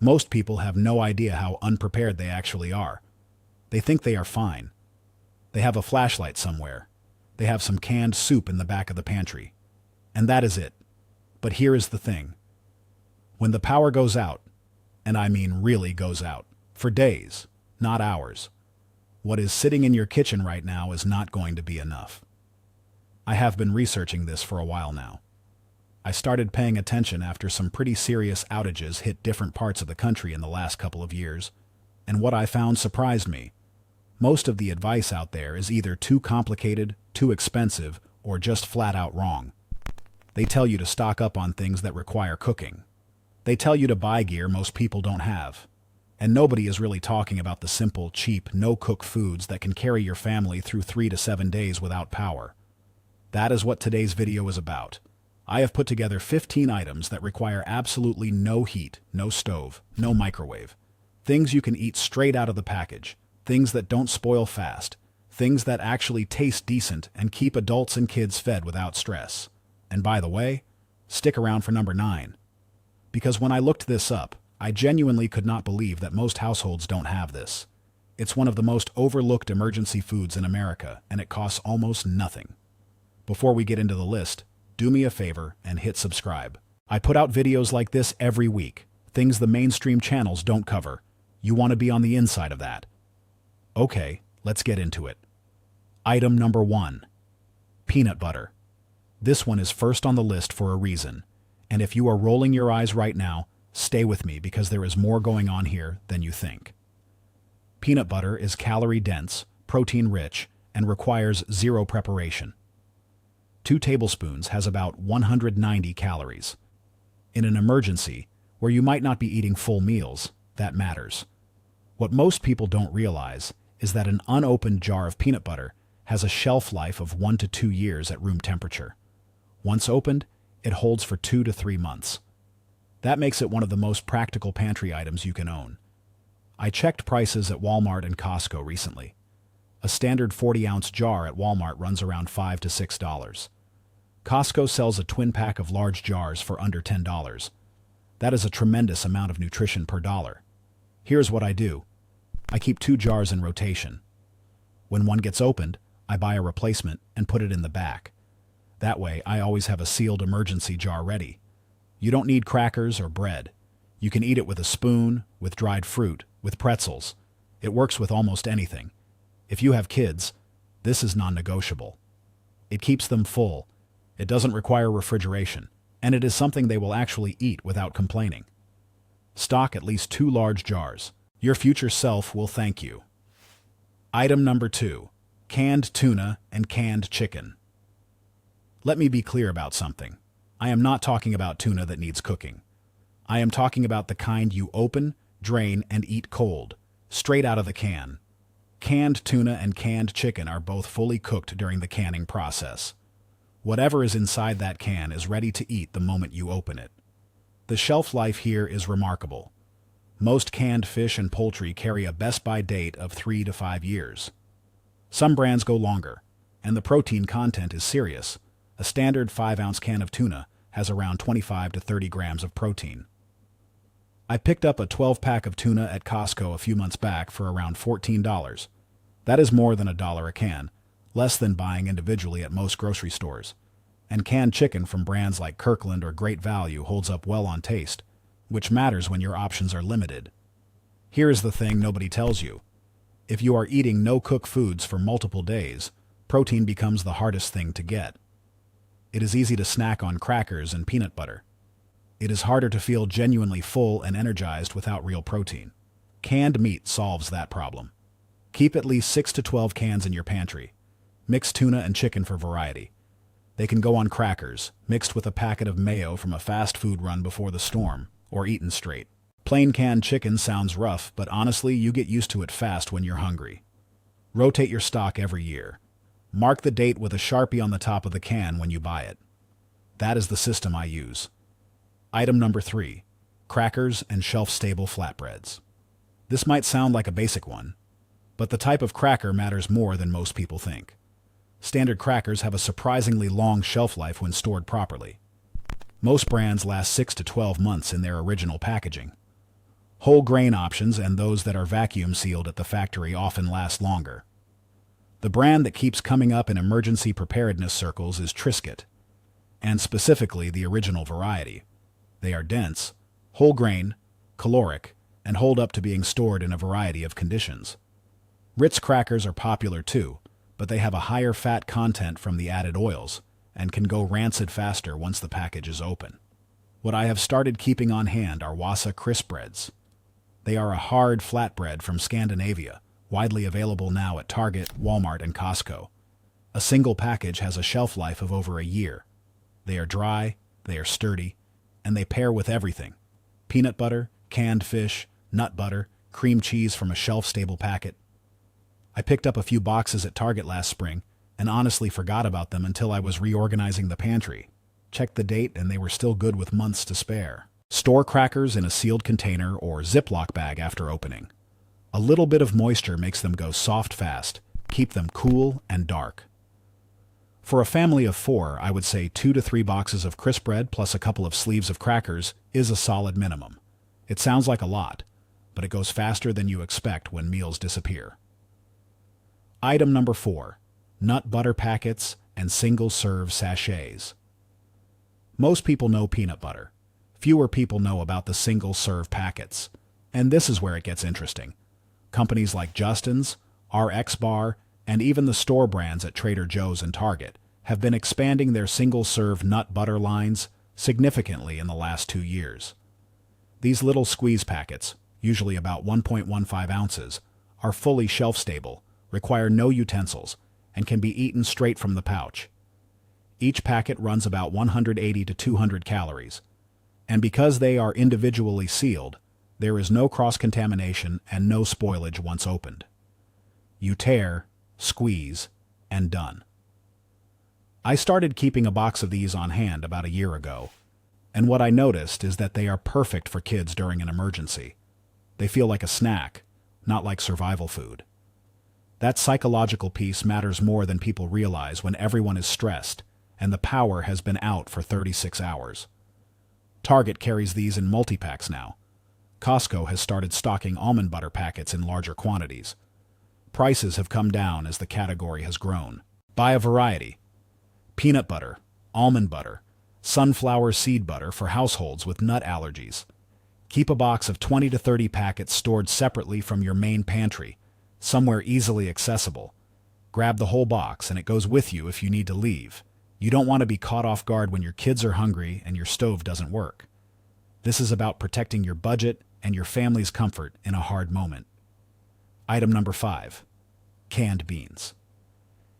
Most people have no idea how unprepared they actually are. They think they are fine. They have a flashlight somewhere. They have some canned soup in the back of the pantry. And that is it. But here is the thing. When the power goes out, and I mean really goes out, for days, not hours, what is sitting in your kitchen right now is not going to be enough. I have been researching this for a while now. I started paying attention after some pretty serious outages hit different parts of the country in the last couple of years, and what I found surprised me. Most of the advice out there is either too complicated, too expensive, or just flat out wrong. They tell you to stock up on things that require cooking. They tell you to buy gear most people don't have. And nobody is really talking about the simple, cheap, no-cook foods that can carry your family through 3 to 7 days without power. That is what today's video is about. I have put together 15 items that require absolutely no heat, no stove, no microwave. Things you can eat straight out of the package. Things that don't spoil fast. Things that actually taste decent and keep adults and kids fed without stress. And by the way, stick around for number 9. Because when I looked this up, I genuinely could not believe that most households don't have this. It's one of the most overlooked emergency foods in America, and it costs almost nothing. Before we get into the list, do me a favor and hit subscribe. I put out videos like this every week, things the mainstream channels don't cover. You want to be on the inside of that. Okay, let's get into it. Item number 1. Peanut butter. This one is first on the list for a reason, and if you are rolling your eyes right now, stay with me because there is more going on here than you think. Peanut butter is calorie-dense, protein-rich, and requires zero preparation. 2 tablespoons has about 190 calories. In an emergency, where you might not be eating full meals, that matters. What most people don't realize is that an unopened jar of peanut butter has a shelf life of 1 to 2 years at room temperature. Once opened, it holds for 2 to 3 months. That makes it one of the most practical pantry items you can own. I checked prices at Walmart and Costco recently. A standard 40-ounce jar at Walmart runs around $5 to $6. Costco sells a twin pack of large jars for under $10. That is a tremendous amount of nutrition per dollar. Here's what I do. I keep 2 jars in rotation. When one gets opened, I buy a replacement and put it in the back. That way, I always have a sealed emergency jar ready. You don't need crackers or bread. You can eat it with a spoon, with dried fruit, with pretzels. It works with almost anything. If you have kids, this is non-negotiable. It keeps them full. It doesn't require refrigeration, and it is something they will actually eat without complaining. Stock at least 2 large jars. Your future self will thank you. Item number 2. Canned tuna and canned chicken. Let me be clear about something. I am not talking about tuna that needs cooking. I am talking about the kind you open, drain, and eat cold, straight out of the can. Canned tuna and canned chicken are both fully cooked during the canning process. Whatever is inside that can is ready to eat the moment you open it. The shelf life here is remarkable. Most canned fish and poultry carry a best-by date of 3 to 5 years. Some brands go longer, and the protein content is serious. A standard 5-ounce can of tuna has around 25 to 30 grams of protein. I picked up a 12-pack of tuna at Costco a few months back for around $14. That is more than $1 a can, less than buying individually at most grocery stores. And canned chicken from brands like Kirkland or Great Value holds up well on taste, which matters when your options are limited. Here is the thing nobody tells you. If you are eating no-cook foods for multiple days, protein becomes the hardest thing to get. It is easy to snack on crackers and peanut butter. It is harder to feel genuinely full and energized without real protein. Canned meat solves that problem. Keep at least 6 to 12 cans in your pantry. Mix tuna and chicken for variety. They can go on crackers, mixed with a packet of mayo from a fast food run before the storm, or eaten straight. Plain canned chicken sounds rough, but honestly, you get used to it fast when you're hungry. Rotate your stock every year. Mark the date with a Sharpie on the top of the can when you buy it. That is the system I use. Item number 3. Crackers and shelf-stable flatbreads. This might sound like a basic one, but the type of cracker matters more than most people think. Standard crackers have a surprisingly long shelf life when stored properly. Most brands last 6 to 12 months in their original packaging. Whole grain options and those that are vacuum sealed at the factory often last longer. The brand that keeps coming up in emergency preparedness circles is Triscuit, and specifically the original variety. They are dense, whole grain, caloric, and hold up to being stored in a variety of conditions. Ritz crackers are popular too, but they have a higher fat content from the added oils and can go rancid faster once the package is open. What I have started keeping on hand are Wasa crisp breads. They are a hard flatbread from Scandinavia, widely available now at Target, Walmart, and Costco. A single package has a shelf life of over a year. They are dry, they are sturdy, and they pair with everything. Peanut butter, canned fish, nut butter, cream cheese from a shelf-stable packet. I picked up a few boxes at Target last spring and honestly forgot about them until I was reorganizing the pantry. Checked the date and they were still good with months to spare. Store crackers in a sealed container or Ziploc bag after opening. A little bit of moisture makes them go soft fast. Keep them cool and dark. For a family of 4, I would say 2 to 3 boxes of crisp bread plus a couple of sleeves of crackers is a solid minimum. It sounds like a lot, but it goes faster than you expect when meals disappear. Item number 4. Nut butter packets and single-serve sachets. Most people know peanut butter. Fewer people know about the single-serve packets. And this is where it gets interesting. Companies like Justin's, RX Bar, and even the store brands at Trader Joe's and Target have been expanding their single-serve nut butter lines significantly in the last 2 years. These little squeeze packets, usually about 1.15 ounces, are fully shelf-stable, require no utensils, and can be eaten straight from the pouch. Each packet runs about 180 to 200 calories, and because they are individually sealed, there is no cross-contamination and no spoilage once opened. You tear, squeeze, and done. I started keeping a box of these on hand about a year ago, and what I noticed is that they are perfect for kids during an emergency. They feel like a snack, not like survival food. That psychological piece matters more than people realize when everyone is stressed and the power has been out for 36 hours. Target carries these in multi-packs now. Costco has started stocking almond butter packets in larger quantities. Prices have come down as the category has grown. Buy a variety. Peanut butter, almond butter, sunflower seed butter for households with nut allergies. Keep a box of 20 to 30 packets stored separately from your main pantry, somewhere easily accessible. Grab the whole box and it goes with you if you need to leave. You don't want to be caught off guard when your kids are hungry and your stove doesn't work. This is about protecting your budget and your family's comfort in a hard moment. Item number 5. Canned beans.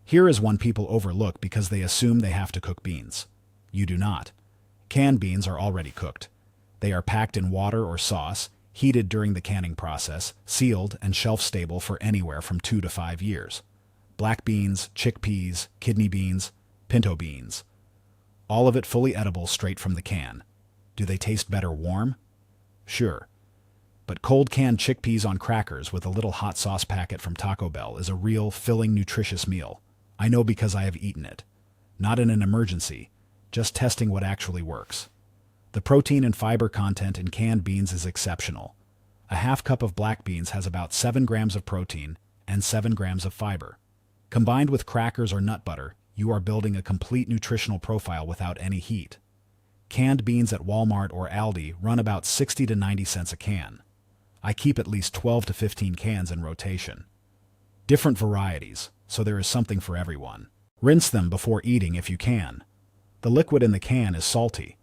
Here is one people overlook because they assume they have to cook beans. You do not. Canned beans are already cooked. They are packed in water or sauce, heated during the canning process, sealed and shelf-stable for anywhere from 2 to 5 years. Black beans, chickpeas, kidney beans, pinto beans. All of it fully edible straight from the can. Do they taste better warm? Sure. But cold canned chickpeas on crackers with a little hot sauce packet from Taco Bell is a real, filling, nutritious meal. I know because I have eaten it. Not in an emergency, just testing what actually works. The protein and fiber content in canned beans is exceptional. A half cup of black beans has about 7 grams of protein and 7 grams of fiber. Combined with crackers or nut butter, you are building a complete nutritional profile without any heat. Canned beans at Walmart or Aldi run about 60 to 90 cents a can. I keep at least 12 to 15 cans in rotation. Different varieties, so there is something for everyone. Rinse them before eating if you can. The liquid in the can is salty.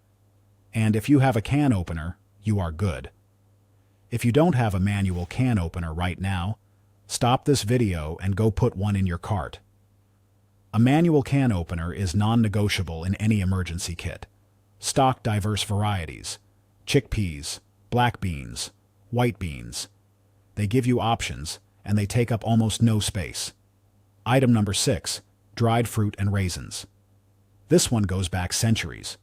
And if you have a can opener, you are good. If you don't have a manual can opener right now, stop this video and go put one in your cart. A manual can opener is non-negotiable in any emergency kit. Stock diverse varieties: chickpeas, black beans, white beans. They give you options, and they take up almost no space. Item number 6, dried fruit and raisins. This one goes back centuries.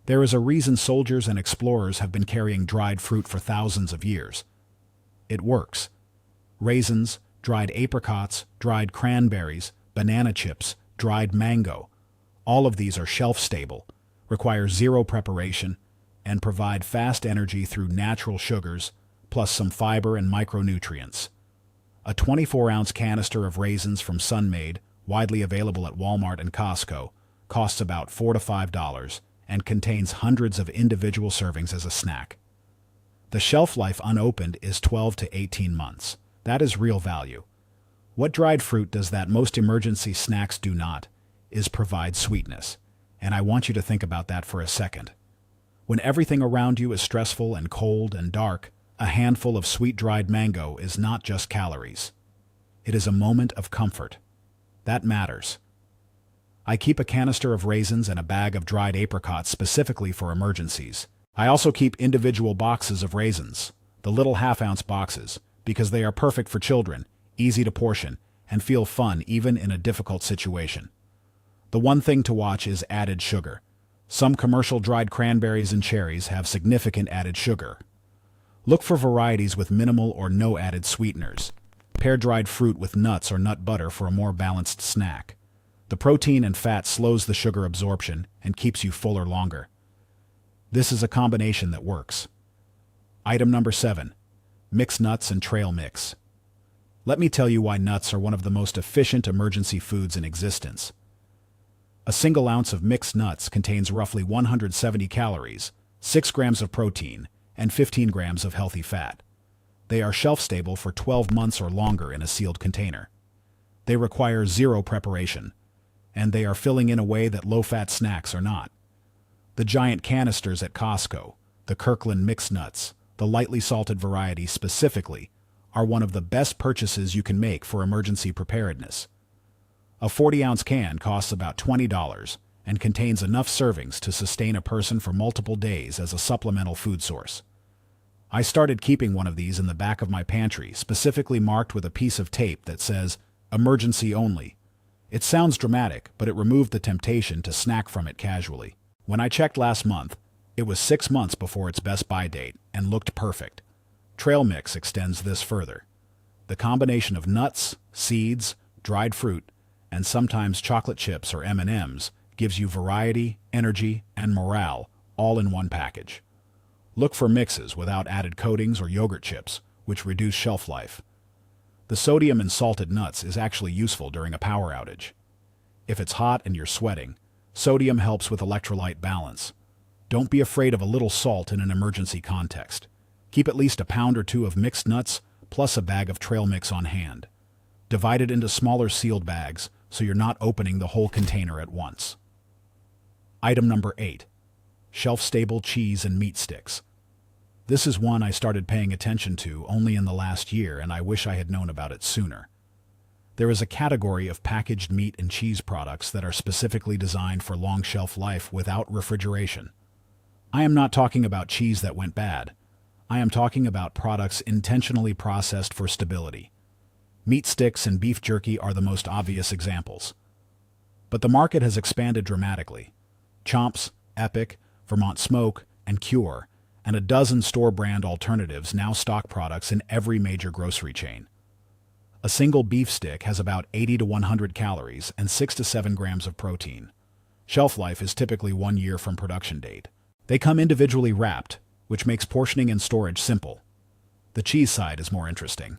There is a reason soldiers and explorers have been carrying dried fruit for thousands of years. It works. Raisins, dried apricots, dried cranberries, banana chips, dried mango. All of these are shelf-stable, require zero preparation, and provide fast energy through natural sugars, plus some fiber and micronutrients. A 24-ounce canister of raisins from Sun-Maid, widely available at Walmart and Costco, costs about $4 to $5 and contains hundreds of individual servings as a snack. The shelf life unopened is 12 to 18 months. That is real value. What dried fruit does that most emergency snacks do not, is provide sweetness. And I want you to think about that for a second. When everything around you is stressful and cold and dark, a handful of sweet dried mango is not just calories. It is a moment of comfort. That matters. I keep a canister of raisins and a bag of dried apricots specifically for emergencies. I also keep individual boxes of raisins, the little half-ounce boxes, because they are perfect for children, easy to portion, and feel fun even in a difficult situation. The one thing to watch is added sugar. Some commercial dried cranberries and cherries have significant added sugar. Look for varieties with minimal or no added sweeteners. Pair dried fruit with nuts or nut butter for a more balanced snack. The protein and fat slows the sugar absorption and keeps you fuller longer. This is a combination that works. Item number 7. Mixed nuts and trail mix. Let me tell you why nuts are one of the most efficient emergency foods in existence. A single ounce of mixed nuts contains roughly 170 calories, 6 grams of protein, and 15 grams of healthy fat. They are shelf-stable for 12 months or longer in a sealed container. They require zero preparation, and they are filling in a way that low-fat snacks are not. The giant canisters at Costco, the Kirkland mixed nuts, the lightly salted variety specifically, are one of the best purchases you can make for emergency preparedness. A 40-ounce can costs about $20 and contains enough servings to sustain a person for multiple days as a supplemental food source. I started keeping one of these in the back of my pantry, specifically marked with a piece of tape that says, "Emergency only." It sounds dramatic, but it removed the temptation to snack from it casually. When I checked last month, it was 6 months before its best buy date and looked perfect. Trail mix extends this further. The combination of nuts, seeds, dried fruit, and sometimes chocolate chips or M&Ms gives you variety, energy, and morale all in one package. Look for mixes without added coatings or yogurt chips, which reduce shelf life. The sodium in salted nuts is actually useful during a power outage. If it's hot and you're sweating, sodium helps with electrolyte balance. Don't be afraid of a little salt in an emergency context. Keep at least a pound or two of mixed nuts plus a bag of trail mix on hand. Divide it into smaller sealed bags so you're not opening the whole container at once. Item number 8. Shelf-stable cheese and meat sticks. This is one I started paying attention to only in the last year, and I wish I had known about it sooner. There is a category of packaged meat and cheese products that are specifically designed for long shelf life without refrigeration. I am not talking about cheese that went bad. I am talking about products intentionally processed for stability. Meat sticks and beef jerky are the most obvious examples. But the market has expanded dramatically. Chomps, Epic, Vermont Smoke, and Cure, and a dozen store-brand alternatives now stock products in every major grocery chain. A single beef stick has about 80 to 100 calories and 6 to 7 grams of protein. Shelf life is typically 1 year from production date. They come individually wrapped, which makes portioning and storage simple. The cheese side is more interesting.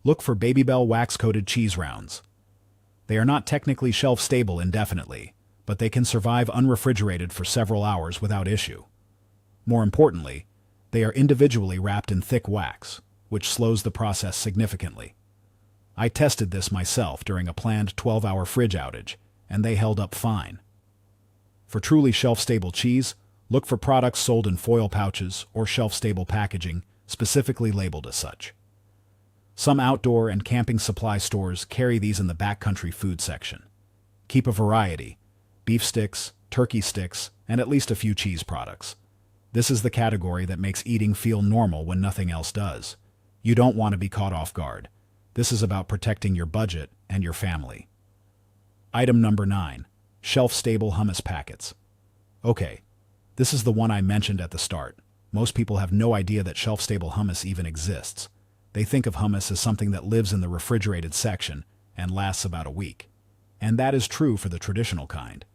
Look for Babybel wax-coated cheese rounds. They are not technically shelf-stable indefinitely, but they can survive unrefrigerated for several hours without issue. More importantly, they are individually wrapped in thick wax, which slows the process significantly. I tested this myself during a planned 12-hour fridge outage, and they held up fine. For truly shelf-stable cheese, look for products sold in foil pouches or shelf-stable packaging, specifically labeled as such. Some outdoor and camping supply stores carry these in the backcountry food section. Keep a variety: beef sticks, turkey sticks, and at least a few cheese products. This is the category that makes eating feel normal when nothing else does. You don't want to be caught off guard. This is about protecting your budget and your family. Item number 9. Shelf-stable hummus packets. Okay, this is the one I mentioned at the start. Most people have no idea that shelf-stable hummus even exists. They think of hummus as something that lives in the refrigerated section and lasts about a week. And that is true for the traditional kind.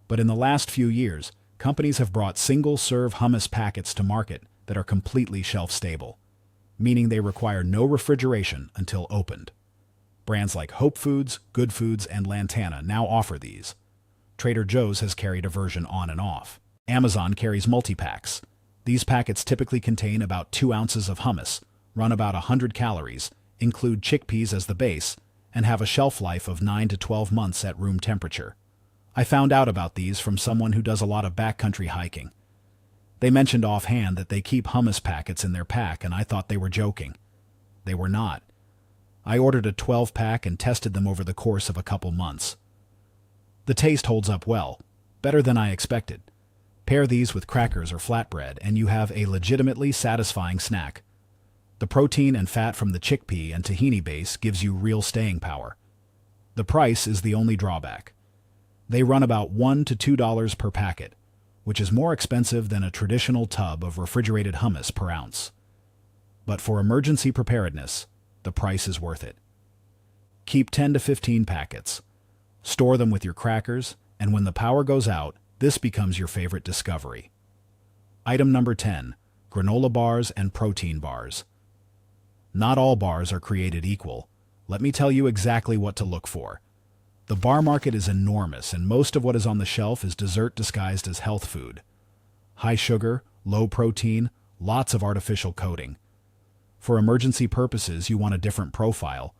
But in the last few years, companies have brought single-serve hummus packets to market that are completely shelf-stable. meaning they require no refrigeration until opened. Brands like Hope Foods, Good Foods, and Lantana now offer these. Trader Joe's has carried a version on and off. Amazon carries multi-packs. These packets typically contain about 2 ounces of hummus, run about 100 calories, include chickpeas as the base, and have a shelf life of 9 to 12 months at room temperature. I found out about these from someone who does a lot of backcountry hiking. They mentioned offhand that they keep hummus packets in their pack, and I thought they were joking. They were not. I ordered a 12-pack and tested them over the course of a couple months. The taste holds up well, better than I expected. Pair these with crackers or flatbread, and you have a legitimately satisfying snack. The protein and fat from the chickpea and tahini base gives you real staying power. The price is the only drawback. They run about $1 to $2 per packet, which is more expensive than a traditional tub of refrigerated hummus per ounce. But for emergency preparedness, the price is worth it. Keep 10 to 15 packets. Store them with your crackers, and when the power goes out, this becomes your favorite discovery. Item number 10, granola bars and protein bars. Not all bars are created equal. Let me tell you exactly what to look for. The bar market is enormous, and most of what is on the shelf is dessert disguised as health food. High sugar, low protein, lots of artificial coating. For emergency purposes, you want a different profile.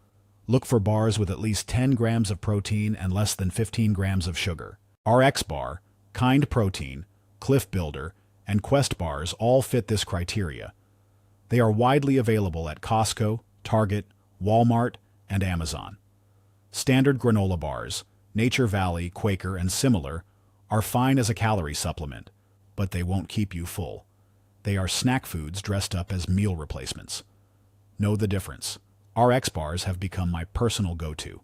Look for bars with at least 10 grams of protein and less than 15 grams of sugar. RX Bar, Kind Protein, Cliff Builder, and Quest bars all fit this criteria. They are widely available at Costco, Target, Walmart, and Amazon. Standard granola bars, Nature Valley, Quaker, and similar, are fine as a calorie supplement, but they won't keep you full. They are snack foods dressed up as meal replacements. Know the difference. RX bars have become my personal go-to.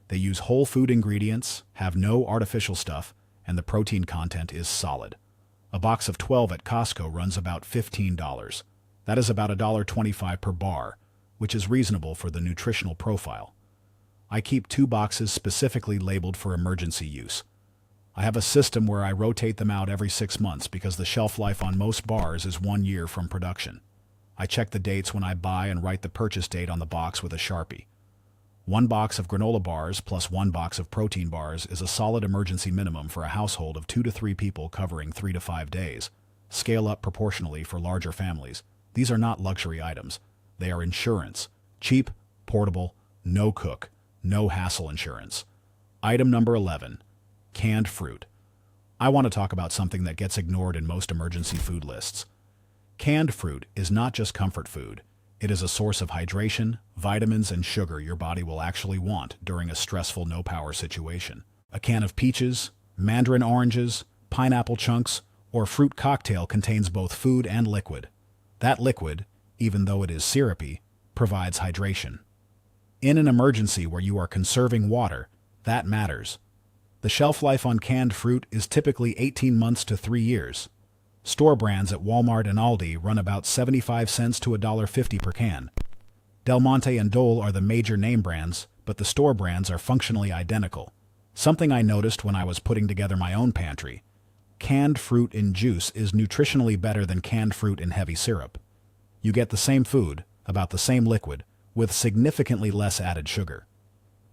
They use whole food ingredients, have no artificial stuff, and the protein content is solid. A box of 12 at Costco runs about $15. That is about $1.25 per bar, which is reasonable for the nutritional profile. I keep 2 boxes specifically labeled for emergency use. I have a system where I rotate them out every 6 months because the shelf life on most bars is 1 year from production. I check the dates when I buy and write the purchase date on the box with a Sharpie. 1 box of granola bars plus 1 box of protein bars is a solid emergency minimum for a household of 2 to 3 people covering 3 to 5 days. Scale up proportionally for larger families. These are not luxury items. They are insurance. Cheap, portable, no cook, no hassle insurance. Item number 11. Canned fruit. I want to talk about something that gets ignored in most emergency food lists. Canned fruit is not just comfort food. It is a source of hydration, vitamins, and sugar your body will actually want during a stressful no-power situation. A can of peaches, mandarin oranges, pineapple chunks, or fruit cocktail contains both food and liquid. That liquid, even though it is syrupy, provides hydration. In an emergency where you are conserving water, that matters. The shelf life on canned fruit is typically 18 months to 3 years. Store brands at Walmart and Aldi run about 75 cents to $1.50 per can. Del Monte and Dole are the major name brands, but the store brands are functionally identical. Something I noticed when I was putting together my own pantry. Canned fruit in juice is nutritionally better than canned fruit in heavy syrup. You get the same food, about the same liquid, with significantly less added sugar.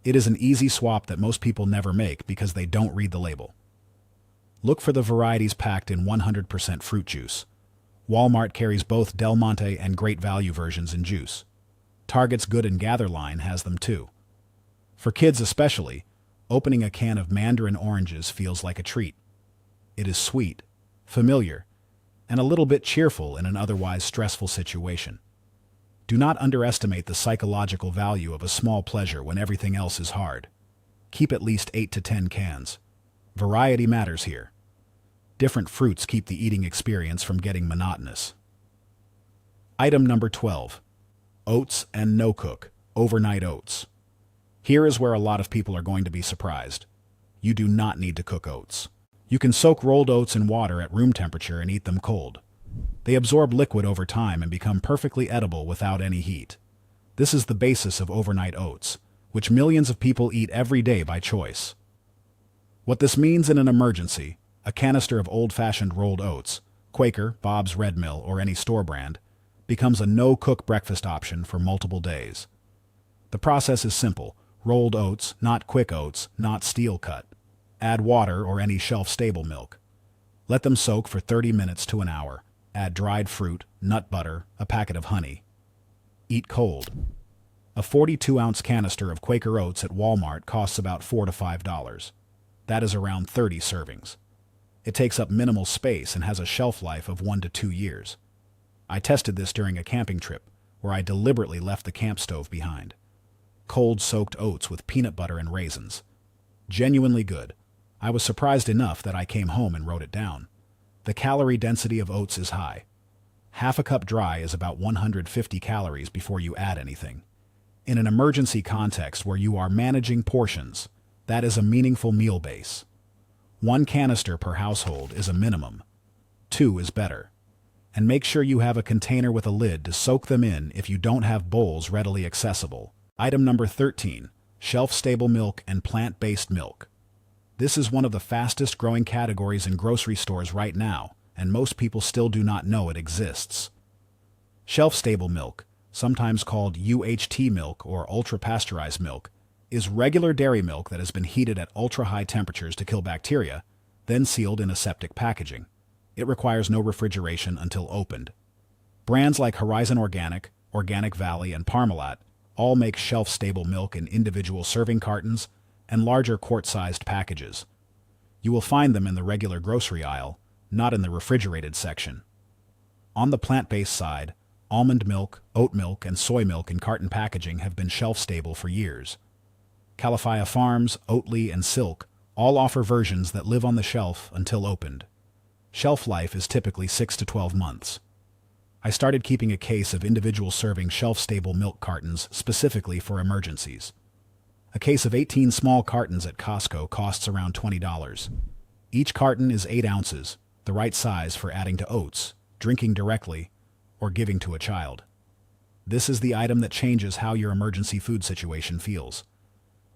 It is an easy swap that most people never make because they don't read the label. Look for the varieties packed in 100% fruit juice. Walmart carries both Del Monte and Great Value versions in juice. Target's Good and Gather line has them too. For kids especially, opening a can of mandarin oranges feels like a treat. It is sweet, familiar, and a little bit cheerful in an otherwise stressful situation. Do not underestimate the psychological value of a small pleasure when everything else is hard. Keep at least 8 to 10 cans. Variety matters here. Different fruits keep the eating experience from getting monotonous. Item number 12. Oats and no-cook, overnight oats. Here is where a lot of people are going to be surprised. You do not need to cook oats. You can soak rolled oats in water at room temperature and eat them cold. They absorb liquid over time and become perfectly edible without any heat. This is the basis of overnight oats, which millions of people eat every day by choice. What this means in an emergency, a canister of old-fashioned rolled oats, Quaker, Bob's Red Mill, or any store brand, becomes a no-cook breakfast option for multiple days. The process is simple. Rolled oats, not quick oats, not steel cut. Add water or any shelf-stable milk. Let them soak for 30 minutes to an hour. Add dried fruit, nut butter, a packet of honey. Eat cold. A 42-ounce canister of Quaker Oats at Walmart costs about $4 to $5. That is around 30 servings. It takes up minimal space and has a shelf life of 1 to 2 years. I tested this during a camping trip, where I deliberately left the camp stove behind. Cold soaked oats with peanut butter and raisins. Genuinely good. I was surprised enough that I came home and wrote it down. The calorie density of oats is high. Half a cup dry is about 150 calories before you add anything. In an emergency context where you are managing portions, that is a meaningful meal base. 1 canister per household is a minimum. 2 is better. And make sure you have a container with a lid to soak them in if you don't have bowls readily accessible. Item number 13, shelf-stable milk and plant-based milk. This is one of the fastest growing categories in grocery stores right now, and most people still do not know it exists. Shelf-stable milk, sometimes called UHT milk or ultra-pasteurized milk, is regular dairy milk that has been heated at ultra-high temperatures to kill bacteria, then sealed in aseptic packaging. It requires no refrigeration until opened. Brands like Horizon Organic, Organic Valley, and Parmalat all make shelf-stable milk in individual serving cartons and larger quart-sized packages. You will find them in the regular grocery aisle, not in the refrigerated section. On the plant-based side, almond milk, oat milk, and soy milk in carton packaging have been shelf-stable for years. Califia Farms, Oatly, and Silk all offer versions that live on the shelf until opened. Shelf life is typically 6 to 12 months. I started keeping a case of individual serving shelf-stable milk cartons specifically for emergencies. A case of 18 small cartons at Costco costs around $20. Each carton is 8 ounces, the right size for adding to oats, drinking directly, or giving to a child. This is the item that changes how your emergency food situation feels.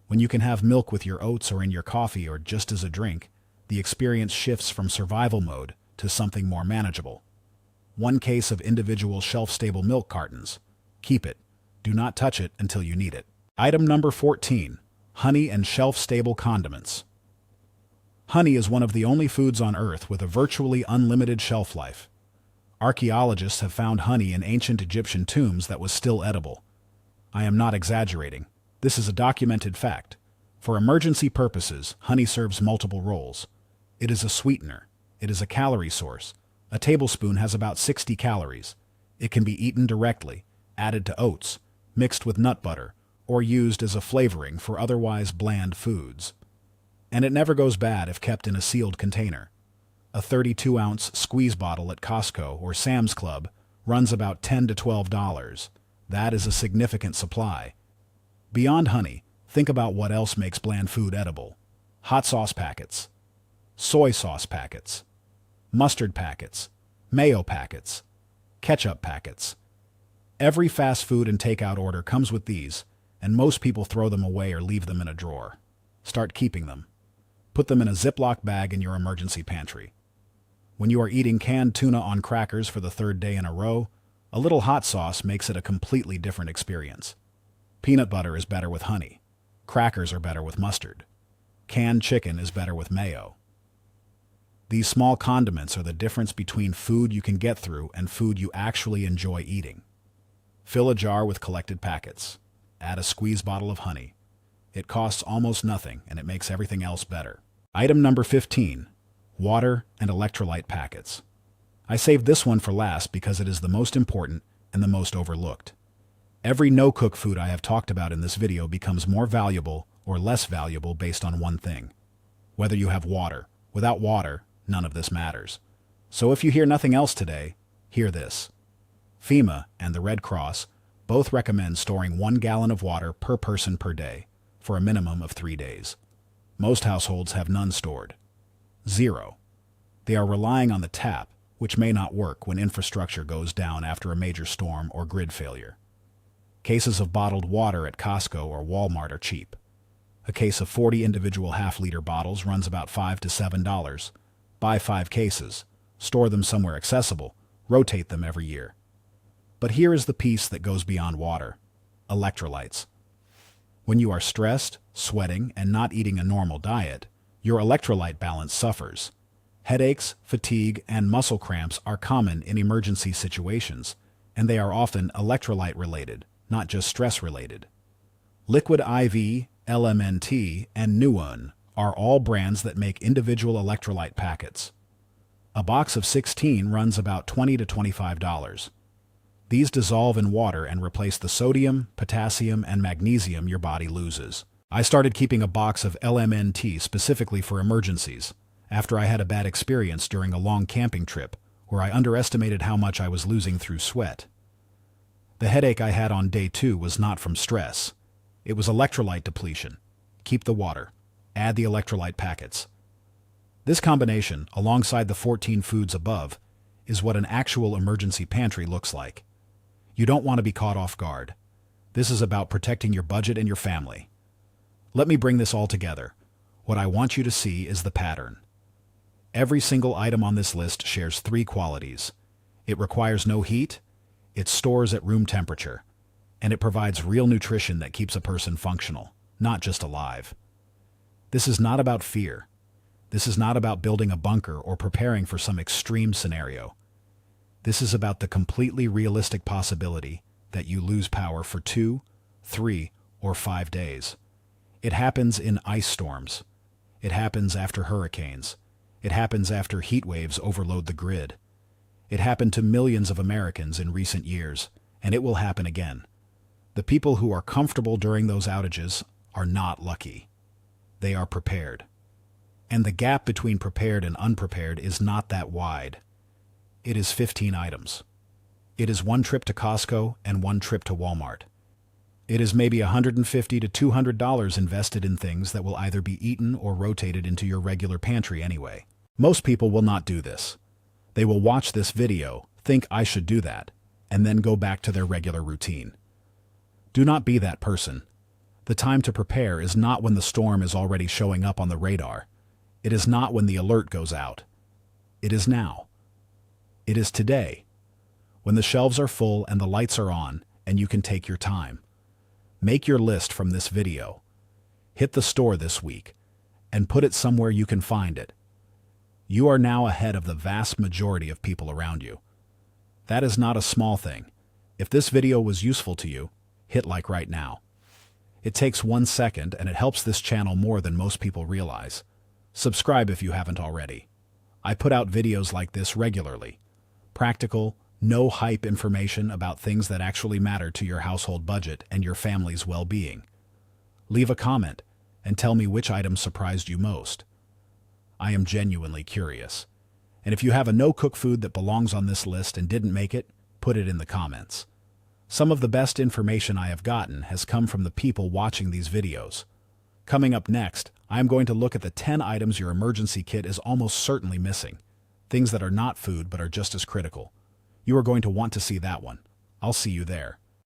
When you can have milk with your oats or in your coffee or just as a drink, the experience shifts from survival mode to something more manageable. 1 case of individual shelf-stable milk cartons. Keep it. Do not touch it until you need it. Item number 14, honey and shelf-stable condiments. Honey is one of the only foods on Earth with a virtually unlimited shelf life. Archaeologists have found honey in ancient Egyptian tombs that was still edible. I am not exaggerating. This is a documented fact. For emergency purposes, honey serves multiple roles. It is a sweetener. It is a calorie source. A tablespoon has about 60 calories. It can be eaten directly, added to oats, mixed with nut butter, or used as a flavoring for otherwise bland foods. And it never goes bad if kept in a sealed container. A 32-ounce squeeze bottle at Costco or Sam's Club runs about $10 to $12. That is a significant supply. Beyond honey, think about what else makes bland food edible. Hot sauce packets, soy sauce packets, mustard packets, mayo packets, ketchup packets. Every fast food and takeout order comes with these, and most people throw them away or leave them in a drawer. Start keeping them. Put them in a Ziploc bag in your emergency pantry. When you are eating canned tuna on crackers for the 3rd day in a row, a little hot sauce makes it a completely different experience. Peanut butter is better with honey. Crackers are better with mustard. Canned chicken is better with mayo. These small condiments are the difference between food you can get through and food you actually enjoy eating. Fill a jar with collected packets. Add a squeeze bottle of honey. It costs almost nothing and it makes everything else better. Item number 15, water and electrolyte packets. I saved this one for last because it is the most important and the most overlooked. Every no-cook food I have talked about in this video becomes more valuable or less valuable based on one thing. Whether you have water. Without water, none of this matters. So if you hear nothing else today, hear this. FEMA and the Red Cross both recommend storing 1 gallon of water per person per day for a minimum of 3 days. Most households have none stored. 0. They are relying on the tap, which may not work when infrastructure goes down after a major storm or grid failure. Cases of bottled water at Costco or Walmart are cheap. A case of 40 individual half-liter bottles runs about $5 to $7. Buy 5 cases, store them somewhere accessible, rotate them every year. But here is the piece that goes beyond water: electrolytes. When you are stressed, sweating, and not eating a normal diet, your electrolyte balance suffers. Headaches, fatigue, and muscle cramps are common in emergency situations, and they are often electrolyte-related, not just stress-related. Liquid IV, LMNT, and Nuun are all brands that make individual electrolyte packets. A box of 16 runs about $20 to $25. These dissolve in water and replace the sodium, potassium, and magnesium your body loses. I started keeping a box of LMNT specifically for emergencies, after I had a bad experience during a long camping trip where I underestimated how much I was losing through sweat. The headache I had on day 2 was not from stress. It was electrolyte depletion. Keep the water. Add the electrolyte packets. This combination, alongside the 14 foods above, is what an actual emergency pantry looks like. You don't want to be caught off guard. This is about protecting your budget and your family. Let me bring this all together. What I want you to see is the pattern. Every single item on this list shares 3 qualities. It requires no heat, it stores at room temperature, and it provides real nutrition that keeps a person functional, not just alive. This is not about fear. This is not about building a bunker or preparing for some extreme scenario. This is about the completely realistic possibility that you lose power for 2, 3, or 5 days. It happens in ice storms. It happens after hurricanes. It happens after heat waves overload the grid. It happened to millions of Americans in recent years, and it will happen again. The people who are comfortable during those outages are not lucky. They are prepared. And the gap between prepared and unprepared is not that wide. It is 15 items. It is 1 trip to Costco and 1 trip to Walmart. It is maybe $150 to $200 invested in things that will either be eaten or rotated into your regular pantry anyway. Most people will not do this. They will watch this video, think I should do that, and then go back to their regular routine. Do not be that person. The time to prepare is not when the storm is already showing up on the radar. It is not when the alert goes out. It is now. It is today, when the shelves are full and the lights are on and you can take your time. Make your list from this video. Hit the store this week and put it somewhere you can find it. You are now ahead of the vast majority of people around you. That is not a small thing. If this video was useful to you, hit like right now. It takes 1 second and it helps this channel more than most people realize. Subscribe if you haven't already. I put out videos like this regularly. Practical, no hype information about things that actually matter to your household budget and your family's well-being. Leave a comment and tell me which item surprised you most. I am genuinely curious. And if you have a no-cook food that belongs on this list and didn't make it, put it in the comments. Some of the best information I have gotten has come from the people watching these videos. Coming up next, I am going to look at the 10 items your emergency kit is almost certainly missing. Things that are not food but are just as critical. You are going to want to see that one. I'll see you there.